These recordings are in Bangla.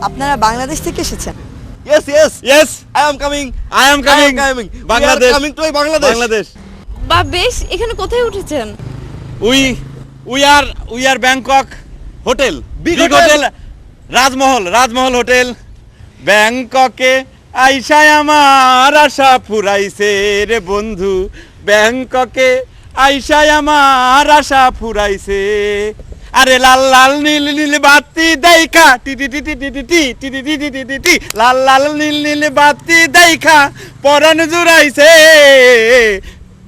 আপনারা বাংলাদেশ থেকে এসেছেন? Yes, yes, yes. I am coming. Bangladesh. Coming to Bangladesh. বা বেশ, এখানে কোথায় উঠেছেন? We are Bangkok hotel. Big hotel. Rajmahal hotel. ব্যাংককে আইসায় আমার আশা ফুরাইছে রে বন্ধু, ব্যাংককে আইসায় আমার আশা ফুরাইছে। আরে লাল লাল নীল নীল বাতি দেখা টি টি টি টি টি টি টি টি টি টি টি টি লাল লাল নীল নীল বাতি দেখা পরাণ জুড়াইছে।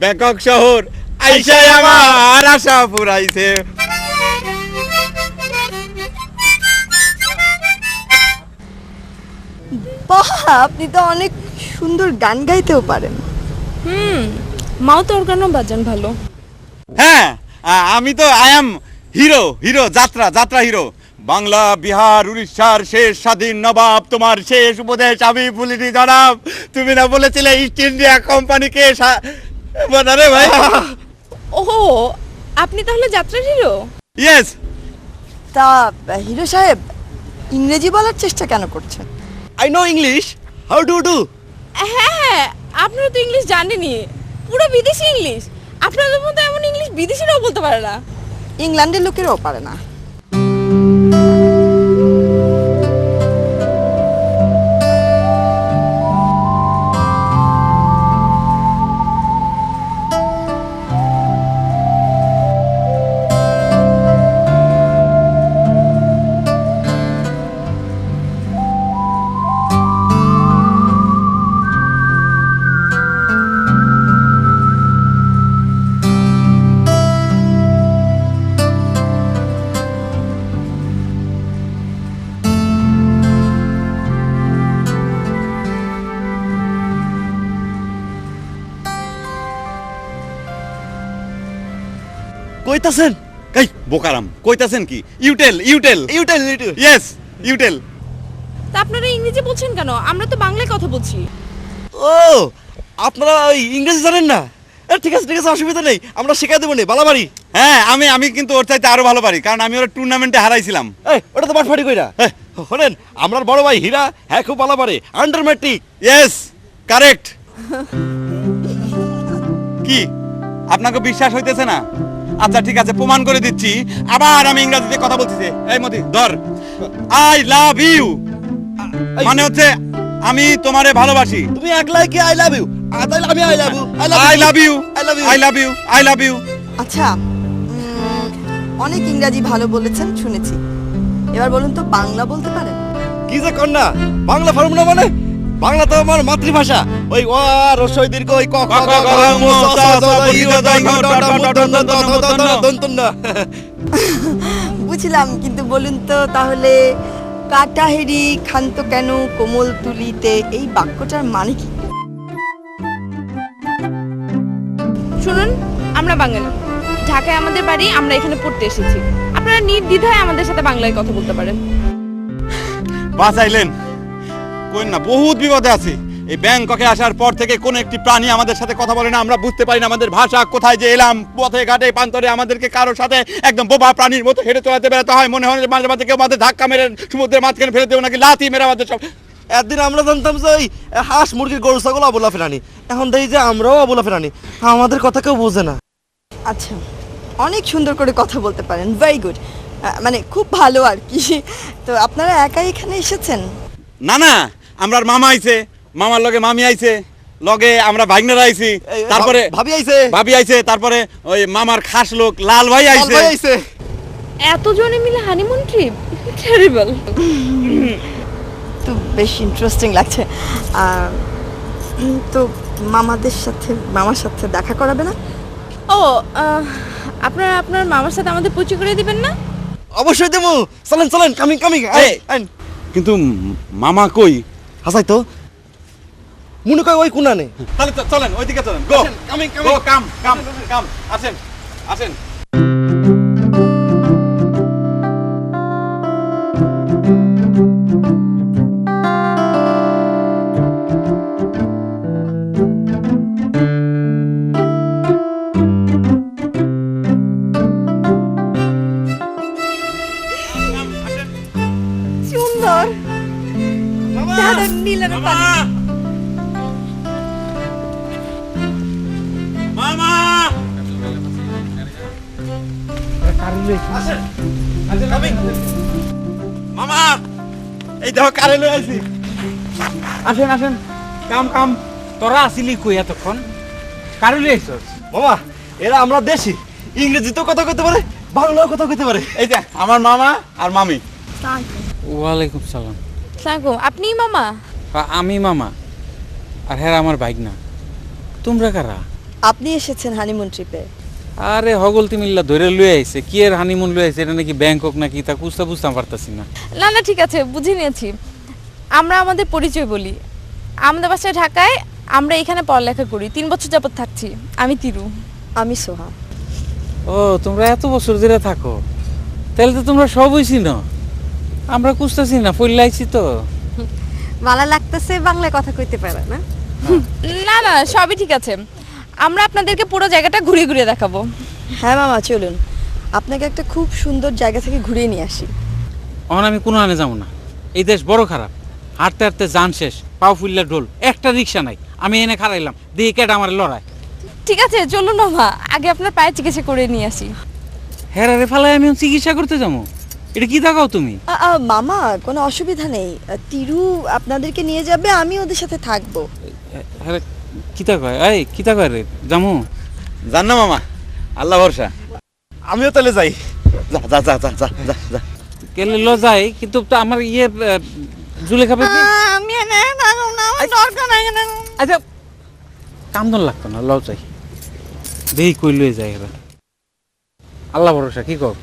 ব্যাংকক শহর আইসায় আমার আশা ফুরাইছে। বাহ, আপনি তো অনেক সুন্দর গান গাইতেও পারেন। মাও তো অর্গানও বাজান ভালো। হ্যাঁ, আমি তো আই এম হিরো যাত্রা হিরো। বাংলা, বিহার, উড়িষ্যার শেষ স্বাধীন নবাব, তোমার শেষ উপদেশ আমি ভুলিনি জনাব। তুমি না বলেছিলে ইস্ট ইন্ডিয়া কোম্পানিকে রে ভাই। ওহো, আপনি তাহলে যাত্রার হিরো? ইয়েস। তা হিরো সাহেব, ইংরেজি বলার চেষ্টা কেন করছেন? I know English. How do you do? হ্যাঁ, আপনারা তো ইংলিশ জানেনই, পুরো বিদেশি ইংলিশ। আপনাদের মতো এমন ইংলিশ বিদেশিরাও বলতে পারে না। ইংল্যান্ডের লোকেরাও পারে না। কইতাছেন? এই বোকারাম, কইতাছেন কি? ইউটেল। ইয়েস, ইউটেল। তা আপনারা ইংরেজি বলছেন কেন? আমরা তো বাংলায় কথা বলছি। ও, আপনারা ওই ইংরেজি জানেন না? ঠিক আছে, অসুবিধা নেই, আমরা শেখাই দেবো নি। বালাবাড়ি। হ্যাঁ, আমি কিন্তু ওর চাইতে আরো ভালো পারি, কারণ আমি ওর টুর্নামেন্টে হারাইছিলাম। এই, ওটা তো বাটফাটি কইরা। শোনেন, আমার বড় ভাই হীরা, হ্যাঁ খুব ভালো পারে, আন্ডার ম্যাট্রিক। Yes, correct. কি আপনাকে বিশ্বাস হইতেছে না? আচ্ছা ঠিক আছে, প্রমাণ করে দিচ্ছি। আবার আমি ইংরেজিতে কথা বলতেছি। এই মতি ধর, আই লাভ ইউ মানে হচ্ছে আমি তোমারে ভালোবাসি। তুমি একলাই কি আই লাভ ইউ? তাহলে আমি I love you I love you I love you. I love you I love you. আচ্ছা অনেক ইংরাজি ভালো বলেছেন শুনেছি, এবার বলুন তো বাংলা বলতে পারেন? কি যে কন্যা, বাংলা পারবো না মানে? বাংলা তো আমার মাতৃভাষা। ওই অ আ রস্বই দীর্ঘ ওই ক খ গ ঘ ঙ চ ছ জ ঝ ই জ জ ঞ ড ঢ ম ঢ ণ দ ন দ দ দন্তন না। বুঝলাম, কিন্তু বলুন তো তাহলে কাটাহেরি ক্ষান্ত কেন কোমল তুলিতে, এই বাক্যটার মানে কি? শুনুন, আমরা বাঙালি, ঢাকায় আমাদের বাড়ি, আমরা এখানে পড়তে এসেছি। আপনারা নির্দ্বিধায় আমাদের সাথে বাংলায় কথা বলতে পারেন। বাঁচাইলেন, কোন না বহুত বিপদে আছি। এই ব্যাংককে আসার পর থেকে কোন একটি প্রাণী আমাদের সাথে কথা বলে না, আমরা বুঝতে পারি না আমাদের ভাষা। কোথায় যে এলাম, পথে ঘাটে প্রান্তরে আমাদেরকে কারোর সাথে একদম বোবা প্রাণীর মতো হেঁটে চলাতে বেড়াতে হয়। মনে হয় যে মাঝে মাঝে কেউ আমাদের ধাক্কা মেরে সমুদ্রের মাঝখানে ফেলে দেবো, নাকি লাথি মেরে আমাদের সব। একদিন আমরা জানতাম যে ওই হাঁস মুরগির গরু ছাগল অবলা ফেরানি, এখন দেখি যে আমরাও অবলা ফেরানি, আমাদের কথা কেউ বোঝে না। আচ্ছা, অনেক সুন্দর করে কথা বলতে পারেন, ভেরি গুড, মানে খুব ভালো আর কি। তো আপনারা একাই এখানে এসেছেন? না না, আমরা মামা আইছে, মামার লগে মামি আইছে, লগে আমরা ভাগ্নেরা আইছি, তারপরে ভাবি আইছে, ভাবি আইছে, তারপরে ওই মামার খাস লোক লাল ভাই আইছে। ভাই আইছে। এতজনে মিলে হানিমুন ট্রিপ, টেরিবল। তো বেশ ইন্টারেস্টিং লাগছে। তো মামার সাথে দেখা করাবে না? ও, আপনারা আপনার মামার সাথে আমাদের পরিচয় করে দিবেন না? অবশ্যই দেবো, চলেন চলেন, কামিং কামিং। কিন্তু মামা কই? হাসাই তো মনে কয় ওই কোনা নেই। তাহলে চলেন ওইদিকে চলেন, গো কামিং গো, কাম কাম কাম, আসেন আসেন। সুন্দর দাদা নিলেন পানি। মামা আসেন আসেন, কামিং। মামা এই দেখো কারে লই আইছি। আসেন আসেন, কাম কাম। তোরা আসিলি কই এতক্ষণ? কারুলি আইছস? মামা এরা আমরা দেশি, ইংরেজিতেও কথা কইতে পারে, বাংলাও কথা কইতে পারে। এই যে আমার মামা আর মামি। ওয়ালাইকুম সালাম। সালাম, আপনি মামা? আমি মামা, আর হ্যাঁ আমার বাইক না। তোমরা কারা? আপনি এসেছেন হানিমুন ট্রিপে? আরে হগলতি মিল্লা ধরে লুয়ে আইছে। কি এর হানিমুন লুয়ে আইছে? এটা নাকি ব্যাংকক নাকি, তা বুঝতাম পারতাছি না। না না, ঠিক আছে, বুঝে নিয়েছি। আমরা আমাদের পরিচয় বলি। আমাদের বাসায় ঢাকায়, আমরা এখানে পড়ালেখা করি, 3 বছর যাবত থাকছি। আমি তিরু। আমি সোহা। ও, তোমরা এত বছর ধরে থাকো, তাহলে তো তোমরা সবই চিনো। আমরা কুস্তাছি না, পড়লে আইছি তো। ভালো লাগতেছে বাংলায় কথা কইতে পারে না? না না, সবই ঠিক আছে। আমরা আপনাদেরকে পুরো জায়গাটা ঘুরিয়ে ঘুরিয়ে দেখাবো। হ্যাঁ মামা, চলুন আপনাকে একটা খুব সুন্দর জায়গা থেকে ঘুরিয়ে নিয়ে আসি। এখন আমি কোনো আনে যাবো না, এই দেশ বড় খারাপ। হাঁটতে হাঁটতে যান শেষ, পাও ফুললে ঢোল, একটা রিক্সা নাই। আমি এনে খারাইলাম, দিয়ে কেটে আমার লড়াই। ঠিক আছে, চলুন মামা, আগে আপনার পায়ে চিকিৎসা করে নিয়ে আসি। হ্যাঁ রে ফালাই, আমি এখন চিকিৎসা করতে যাবো? এটা কি দেখাও তুমি? মামা কোনো অসুবিধা নেই, তিরু আপনাদেরকে নিয়ে যাবে, আমি ওদের সাথে থাকবো। হ্যাঁ, কিতা কয়? এই কিতা কয় রে জামু? জান না মামা, আল্লাহ ভরসা। আমিও তাহলে যাই। যা যা যা যা যা যা যা। গেলে ল যাই, কিন্তু তো আমার জুলেখা বেবি। আমি দরকার নাই। আচ্ছা, কান্দন লাগতো না, লও যাই। দেখি কই লয়ে যায় এরা। আল্লাহ ভরসা, কি কর?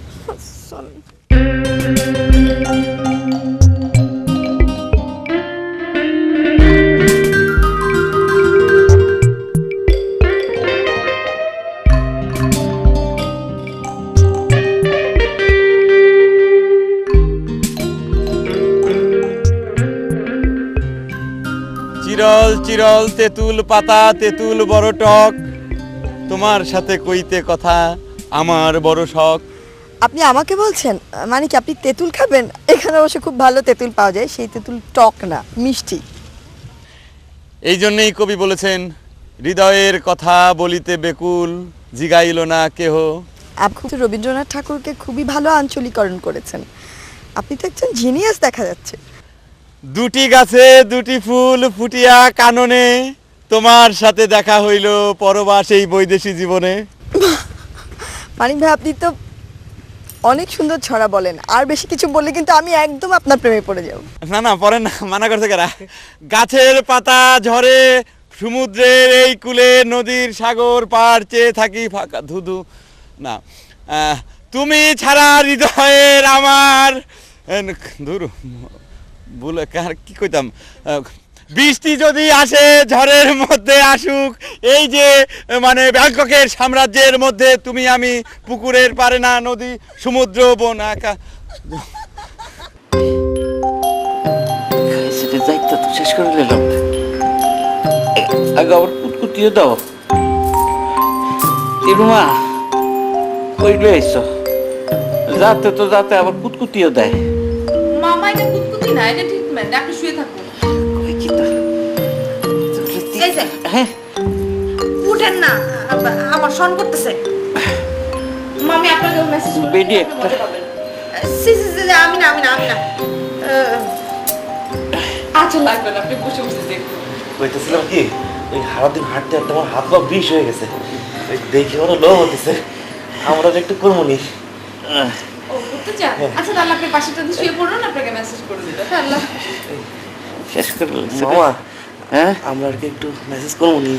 চিরল চিরল তেঁতুল পাতা, তেঁতুল বড় টক, তোমার সাথে কইতে কথা আমার বড় শখ। আপনি আমাকে বলছেন? মানে কি আপনি তেঁতুল খাবেন? এখানে অবশ্য খুব ভালো তেঁতুল পাওয়া যায়, সেই তেঁতুল টক না, মিষ্টি। এই জন্যই কবি বলেছেন, হৃদয়ের কথা বলিতে বেকুল, জিগাইল না কেহ। আপনি তো রবীন্দ্রনাথ ঠাকুরকে খুবই ভালো আঞ্চলিকরণ করেছেন। আপনি তো একজন জিনিয়াস দেখা যাচ্ছে। দুটি গাছে দুটি ফুল ফুটিয়া কাননে, তোমার সাথে দেখা হইল পরবাস এই বৈদেশী জীবনে। মানিক ভাই আপনি তো অনেক সুন্দর ছড়া বলেন, আর বেশি কিছু বললে কিন্তু আমি একদম আপনার প্রেমে পড়ে যাব। না না পরে না, মানা করছে কারা? গাছের পাতা ঝরে সমুদ্রের এই কূলে নদীর সাগর পার চেয়ে থাকি ফাঁকা ধুধু না, তুমি ছাড়া হৃদয়ের আমার ধুরু বলে কার কি কইতাম, বৃষ্টি যদি আসে ঝড়ের মধ্যে আসুক, এই যে মানে ব্যাংককের সাম্রাজ্যের মধ্যে তুমি আমি, পুকুরের পারে না নদী সমুদ্র বন একা। সেটা দায়িত্ব তো শেষ করে নিলাম, আগে আবার কুটকুটিয়ে দাও। তিরুমা কই লইছ? যাতে তো যাতে আবার কুটকুটিয়ে দেয়। মামা এটা কুতকুতি না, এটা ট্রিটমেন্ট, আপনি শুয়ে থাকুন। কই কি তা? এই যে হ্যাঁ উঠেন না, আমার শন করতেছে। মামি আপনাকে মেসেজ বেডি একটা আমি না আচ্ছা লাগবে না, আপনি বসে বসে দেখুন। কইতেছিলাম কি, ওই সারাদিন হাঁটতে হাঁটতে আমার হাত পা বিষ হয়ে গেছে, ওই দেখে ওরা লো হতেছে, আমরা একটু কর্মনি। ও করতে চান? আচ্ছা তাহলে আপনি পাশেটা দিয়ে শুয়ে পড়ুন, আপনাকে মেসেজ করে দিল। আল্লাহ শেষ করে লাগছে। মামা হ্যাঁ আমরা আর কি একটু মেসেজ কর্মনি।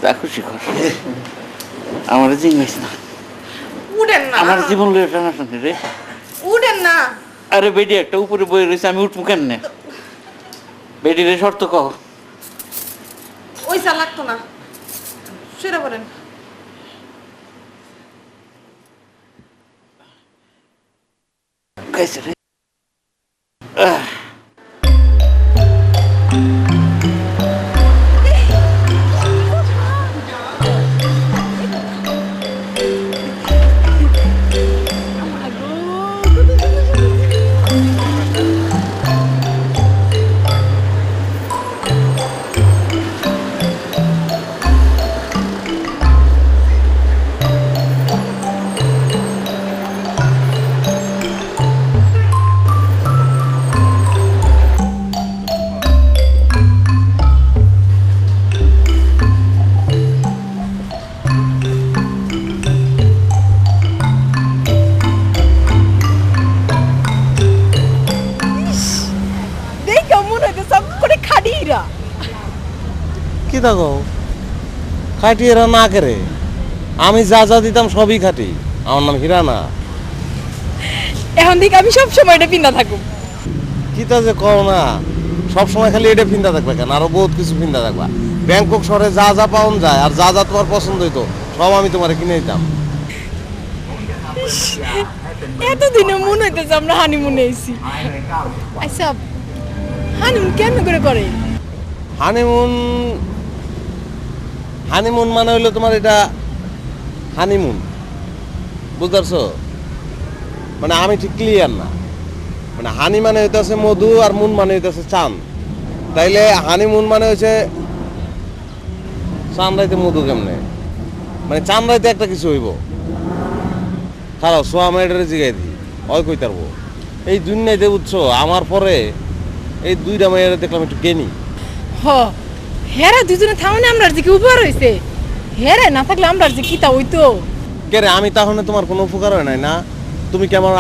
যা খুশি কর, আমার জিনিস না, উঠেন না, আমার জীবন লয়ে টানাটানি রে। উঠেন না। আরে বেডি একটা উপরে বই রয়েছে, আমি উঠবো কেন? বেডি রে শর্ত কহ। ওই চা লাগতো না, শুয়ে পড়েন। খাইছে রে। দেখ কেমন হইতে সব করে খাডিরা। কি দেখো খাটি এরা না করে, আমি যা যা দিতাম সবই খাটি। আমার নাম হীরা না। এখন থেকে আমি সব সময় এটা পিন্দা থাকুম। কি তা যে কও না, সব সময় খালি এটা ফিন্দা থাকবে কেন, আরো বহুত কিছু ফিন্দা থাকবা। ব্যাংকক শহরে যা যা পাওয়া যায় আর যা যা তোমার পছন্দ হইতো সব আমি তোমার কিনে দিতাম। এতদিনে মনে হইতেছে আমরা হানিমুনে এসেছি। আচ্ছা হানিমুন কেমন করে করে? হানিমুন হানিমুন মানে হইলো তোমার এটা হানিমুন, বুঝতে পারছো? মানে আমি ঠিক ক্লিয়ার না। মানে হানি মানে হইতেছে মধু আর মুন মানে হইতেছে চাঁদ। তাইলে হানিমুন মানে হচ্ছে চাঁদ রাইতে মধু কেমনে, মানে চাঁদ রাইতে একটা কিছু হইব। খারাপ সোয়া মেয়েটারে জিগাই দিই, ওই কই তারবো এই দুনিয়াতে বুঝছো। আমার পরে এই দুইটা মেয়েরা দেখলাম একটু জ্ঞানী। হ হেরা দুজনে থামনে আমরা যে কি উপহার হইছে, হেরে না থাকলে আমরা যে কিতা হইতো। কে রে, আমি তাহলে তোমার কোনো উপকার হয় নাই না? তুমি কি আমার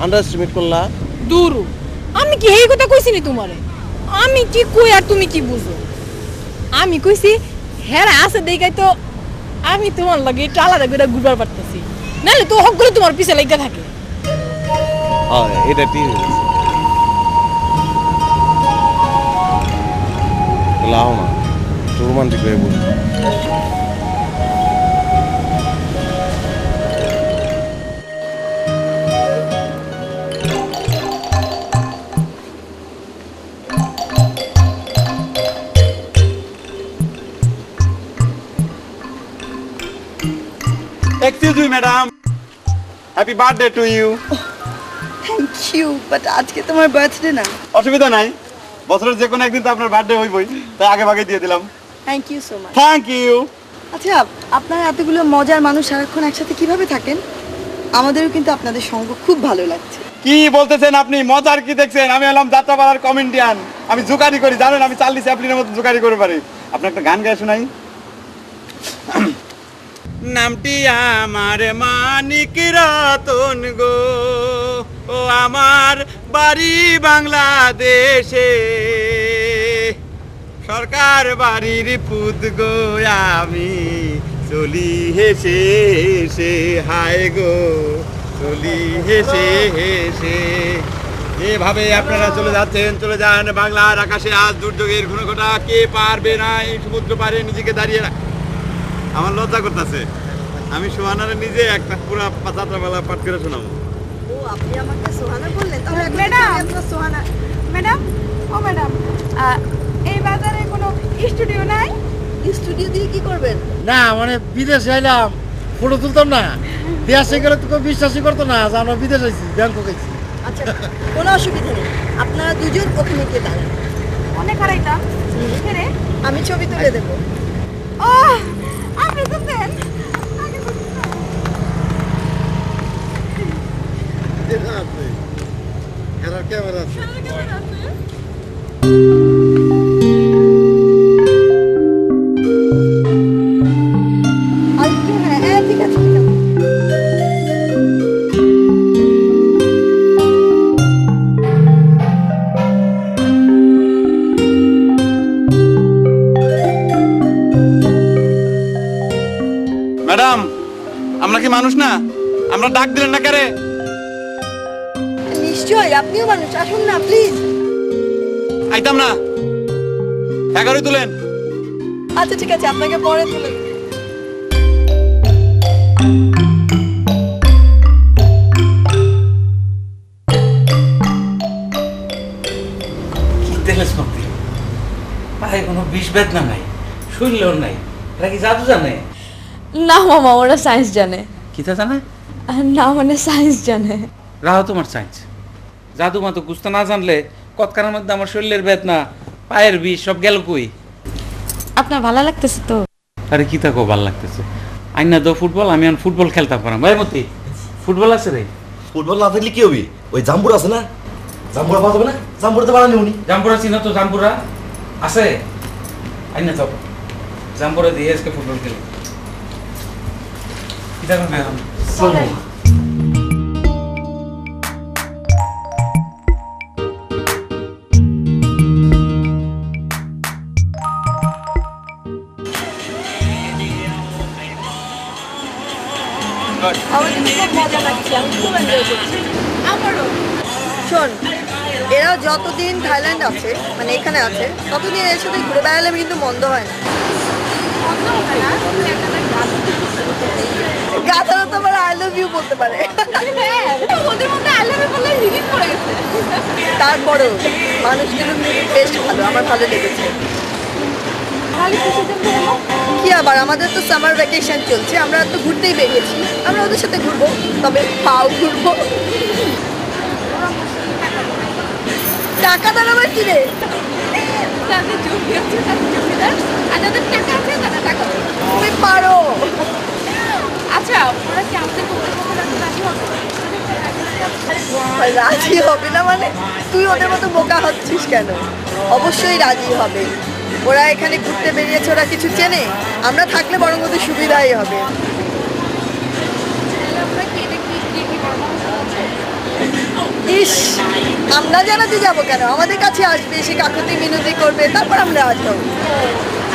আন্ডার এস্টিমেট করলা? দূর, আমি কি এই কথা কইছি নি তোমারে? আমি কি কই আর তুমি কি বুঝো? আমি কইছি হেরা আছে দেখাই তো আমি তোমার লাগে একটু আলাদা করে ঘুরবার পারতেছি, নাহলে তো হক করে তোমার পিছে লাগা থাকে। হ্যাঁ এটা ঠিক হয়েছে। লাও না একটু রোমান্টিক হয়ে বলি। Excuse me madam, happy birthday to you. Thank you, but আজকে তোমার বার্থডে না। অসুবিধা নাই, বছরের যে কোনো একদিন তো আপনার বার্থডে হইবই, তাই আগে ভাগে দিয়ে দিলাম। Thank you so much. Thank you. আচ্ছা আপনারা এতগুলো মজার মানুষ সারাক্ষণ একসাথে কিভাবে থাকেন? আমাদেরও কিন্তু আপনাদের সঙ্গ খুব ভালো লাগছে। কি বলতেছেন আপনি? মজার কি দেখছেন? আমি হলাম যাত্রাপাড়ার কমেডিয়ান, আমি জোকারি করি, জানেন? আমি চার্লি চ্যাপলিনের মতো জোকারি করে পারি। আপনার একটা গান গায়ে শোনাই। নামটি আমার মানিক রতন গো, ও আমার বাড়ি বাংলাদেশে, সরকার বাড়ির পুত গো, আমি চলি হেসে হেসে, হায় গো চলি হেসে হেসে। এভাবে আপনারা চলে যাচ্ছেন, চলে যান বাংলার আকাশে আজ দুর্যোগের ঘূর্ণঘটা। কে পারবে না এই সমুদ্র পারে নিজেকে দাঁড়িয়ে আমার লজ্জা করতেছে। আমি সোহানারে নিজে একটা পুরো যাত্রাপালা পাঠ করে শোনাবো। ও আপনি আমাকে সোহানা বললেন, তাহলে ম্যাডাম। আপনার সোহানা। ম্যাডাম, ও ম্যাডাম, এই বাজারে কোনো স্টুডিও নাই? স্টুডিও দিয়ে কি করবেন? না মানে বিদেশে আইলাম, ফটো তুলতাম না, দেশে গেলে তো কেউ বিশ্বাসই করতো না যে আমরা বিদেশ আইছি, ব্যাংকক আইছি। আচ্ছা, কোনো অসুবিধা নেই, আপনারা দুজন ওখানে গিয়ে দাঁড়ান, অনেক হারাইতাম এখানে। আমি ছবি তুলে দেবো। ও আপনি তো দেন। আচ্ছা, হ্যাঁ ঠিক আছে, ঠিক আছে। ম্যাডাম, আমরা কি মানুষ না? আমরা ডাক দিলেন না কারে? নিশ্চয়ই, আপনিও মানুষ, আসুন না প্লিজ। আইতাম না, এগারোই তুলেন। আচ্ছা ঠিক আছে, আপনাকে পরে তুলে দেবো। কি তেলেস মন্ত্রী, পায়ে কোনো বিষ বেদনা নাই, শরীরেও নাই, এরা কি জাদু জানে? না মামা, ওরা সায়েন্স জানে। কিতা জানে? না মানে সায়েন্স জানে। রাহো তোমার সাইন্স, জাদু মাতো কুস্তা না জানলে কতকারের মধ্যে আমার শরীরের বেদনা, পায়ের বিষ সব গেল কই? আপনার ভালো লাগতেছে তো? আরে কি থাকো ভাল লাগতেছে। আইনা দো ফুটবল, আমি এখন ফুটবল খেলতাম পারাম। ভাই মতি, ফুটবল আছে রে? ফুটবল না থাকলে কি হবে? ওই জাম্বুরা আছে না, জাম্বুরা পাওয়া যাবে না? জাম্বুরাতে বানানি উনি। জাম্পুরা চিনো তো? জাম্পুরা আছে, আইনা যাও, জাম্পুরা দিয়ে আজকে ফুটবল খেলি। কি থাকো না এখন? আমার কিন্তু খুব মজা লাগছে, আমি খুব এনজয় করছি। আমারও। শোন, এরা যতদিন থাইল্যান্ড আছে, মানে এখানে আছে, ততদিন এর সাথে ঘুরে বেড়ালে কিন্তু মন্দ হয় না। গাধারা তো আমার আই লাভ ইউ বলতে পারে। ওদের মধ্যে আই লাভ ইউ বলে লিভিং করে গেছে। তারপরেও মানুষগুলো বেশ ভালো, আমার ভালো লেগেছে। কি আবার, আমাদের তো সামার ভ্যাকেশন চলছে, আমরা তো ঘুরতেই বেরিয়েছি, আমরা ওদের সাথে ঘুরবো, তবে পাও ঘুরবো। টাকা দাঁড় আবার কি রে? যাদের জমি আছে তাদের জমিদার, আর যাদের টাকা আছে তারা টাকা। তুমি পারো। আচ্ছা, ওরা কি আমাদের কথা রাজি হবে? রাজি হবে না মানে? তুই ওদের মতো বোকা হচ্ছিস কেন? অবশ্যই রাজি হবে। ওরা এখানে ঘুরতে বেরিয়েছে, ওরা কিছু চেনে, আমরা থাকলে বরং ওদের সুবিধাই হবে। আমরা কি এটা কি পরামর্শ আছে? ইস, আমরা জানাতে যাবো কেন? আমাদের কাছে আসবে, এসে কাকুতি মিনতি করবে, তারপর আমরা আসবো।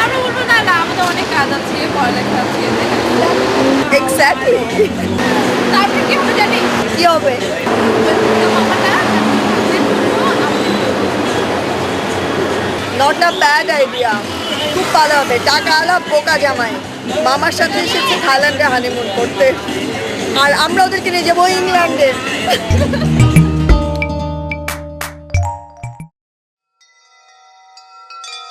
আমরা বলবো না না, আমাদের অনেক কাজ আছে, পড়ালেখা আছে। এক্স্যাক্টলি। তারপরে কি হবে জানি? কি হবে? নট আ ব্যাড আইডিয়া, খুব ভালো হবে। টাকা আলা বোকা জামাই মামার সাথে এসেছে থাইল্যান্ডে হানিমুন করতে, আর আমরা ওদেরকে নিয়ে যাবো ইংল্যান্ডে।